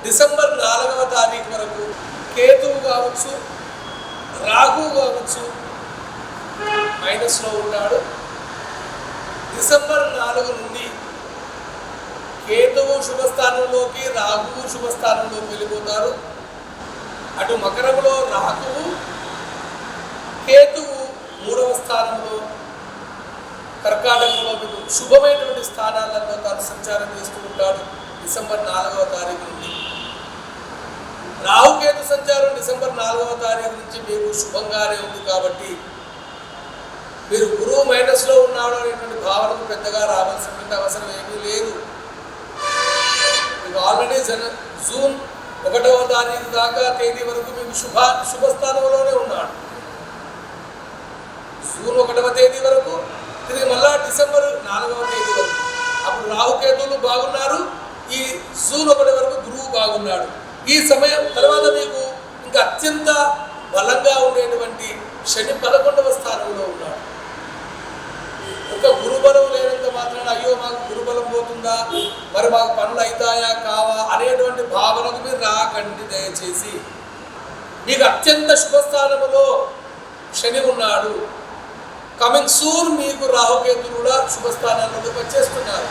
December 4వ తారీఖు వరకు కేతువు కావచ్చు, రాహువు కావచ్చు మైనస్లో ఉన్నాడు. డిసెంబర్ 4 నుండి కేతువు శుభస్థానంలోకి, రాహువు శుభస్థానంలోకి వెళ్ళిపోతారు. అటు మకరంలో రాహువు, కేతువు 3వ స్థానంలో, కర్కాటకంలో మీకు శుభమైనటువంటి స్థానాలలో తాను సంచారం చేస్తూ ఉంటాడు. డిసెంబర్ 4వ తారీఖు నుండి రాహుకేతు సంచారం డిసెంబర్ 4వ తారీఖు నుంచి మీకు శుభంగానే ఉంది. కాబట్టి మీరు గురువు మైనస్లో ఉన్నాడు అనేటువంటి భావనకు పెద్దగా రావాల్సినటువంటి అవసరం ఏమీ లేదు. మీకు ఆల్రెడీ జూన్ 1వ తారీఖు దాకా తేదీ వరకు మీకు శుభస్థానంలోనే ఉన్నాడు. జూన్ 1వ తేదీ వరకు, తిరిగి మళ్ళా డిసెంబర్ 4వ తేదీ వరకు. అప్పుడు రాహుకేతువులు బాగున్నారు. ఈ జూన్ 1 వరకు గురువు బాగున్నాడు. ఈ సమయం తర్వాత మీకు ఇంకా అత్యంత బలంగా ఉండేటువంటి శని 11వ స్థానంలో ఉన్నాడు. ఒక గురుబలం లేనంత మాత్రాన అయ్యో మాకు గురుబలం పోతుందా, మరి మాకు పనులు అవుతాయా కావా అనేటువంటి భావనకు మీరు రాకండి దయచేసి. మీకు అత్యంత శుభస్థానములో శని ఉన్నాడు. కమింగ్ సూన్ మీకు రాహుకేతులు కూడా శుభస్థానాలకు వచ్చేస్తున్నారు.